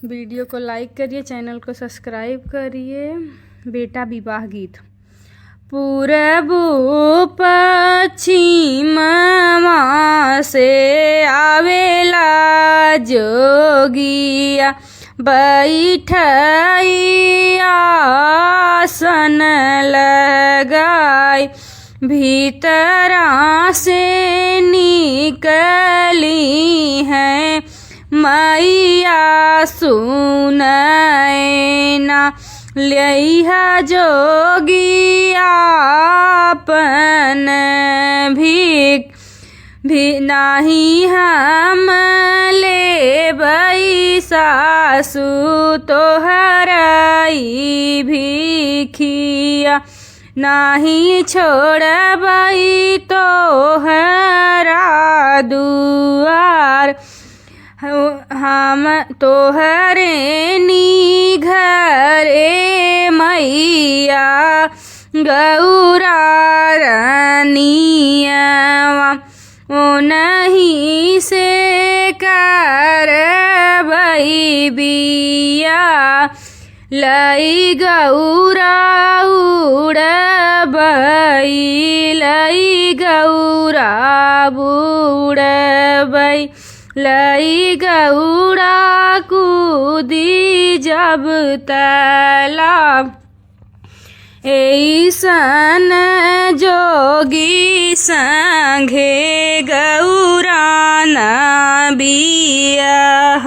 Video को लाइक करिए, channel को सब्सक्राइब करिए। बेटा विवाह गीत। पूरब पश्चिमवा से आवेला जोगिया, बैठई आसन लगाई, भीतरा से निकली है मैया सुनैना, लइहा जोगिया अपन भीख भी नाही हम लेबै, सासु तोहरई भिखिया, नाही छोड़बै तोहरा दुआर, हम तोहरे घरे मैया गौरा रानियवा, ओनही से करबै बिया, लई गौरा उड़बै, लई गौरा बुड़बै, लई गौरा कूदी जब तालाब, ऐसन जोगी संगे गौरा न बियाह,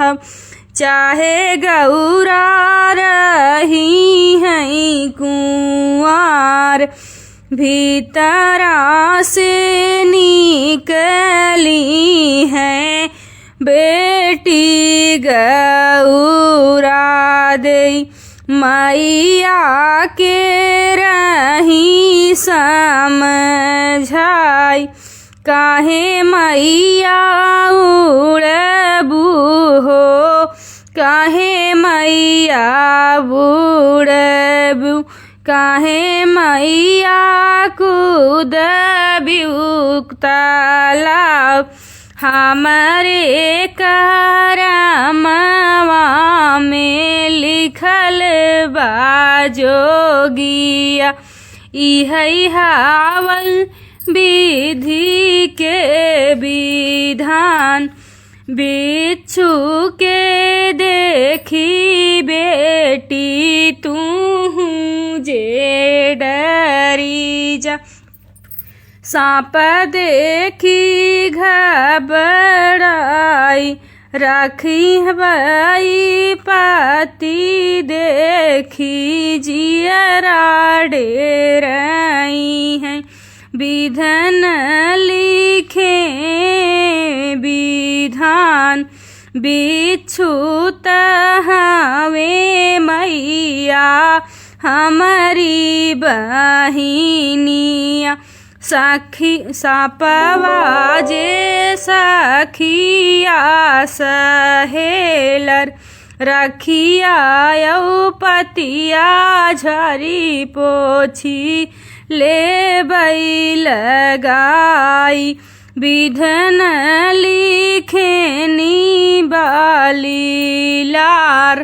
चाहे गौरा रही हैं कुंवार, भीतरा से निकली है बेटी गौरा देई, मैया के रही समझाई, काहे मैया उड़बू हो, काहे मैया बुड़बू, काहे मैया कूदबू तालाब, हमारे करमवा में लिखल बा जोगिया, इहै हावल विधि के विधान, बिच्छू के देखी बेटी तू जे डरी जा, सांप देखी घबराई, राखी हवाई पाती देखी जियरा डेराई हैं, विधन लिखे विधान, बिच्छू तहावे मैया हमारी बहिनिया, साखी सापवा जे सखिया सहेलर, रखिया यौ पतिया झरी पोछी लेबै लगाई, विधन लिखेनी बाली लार।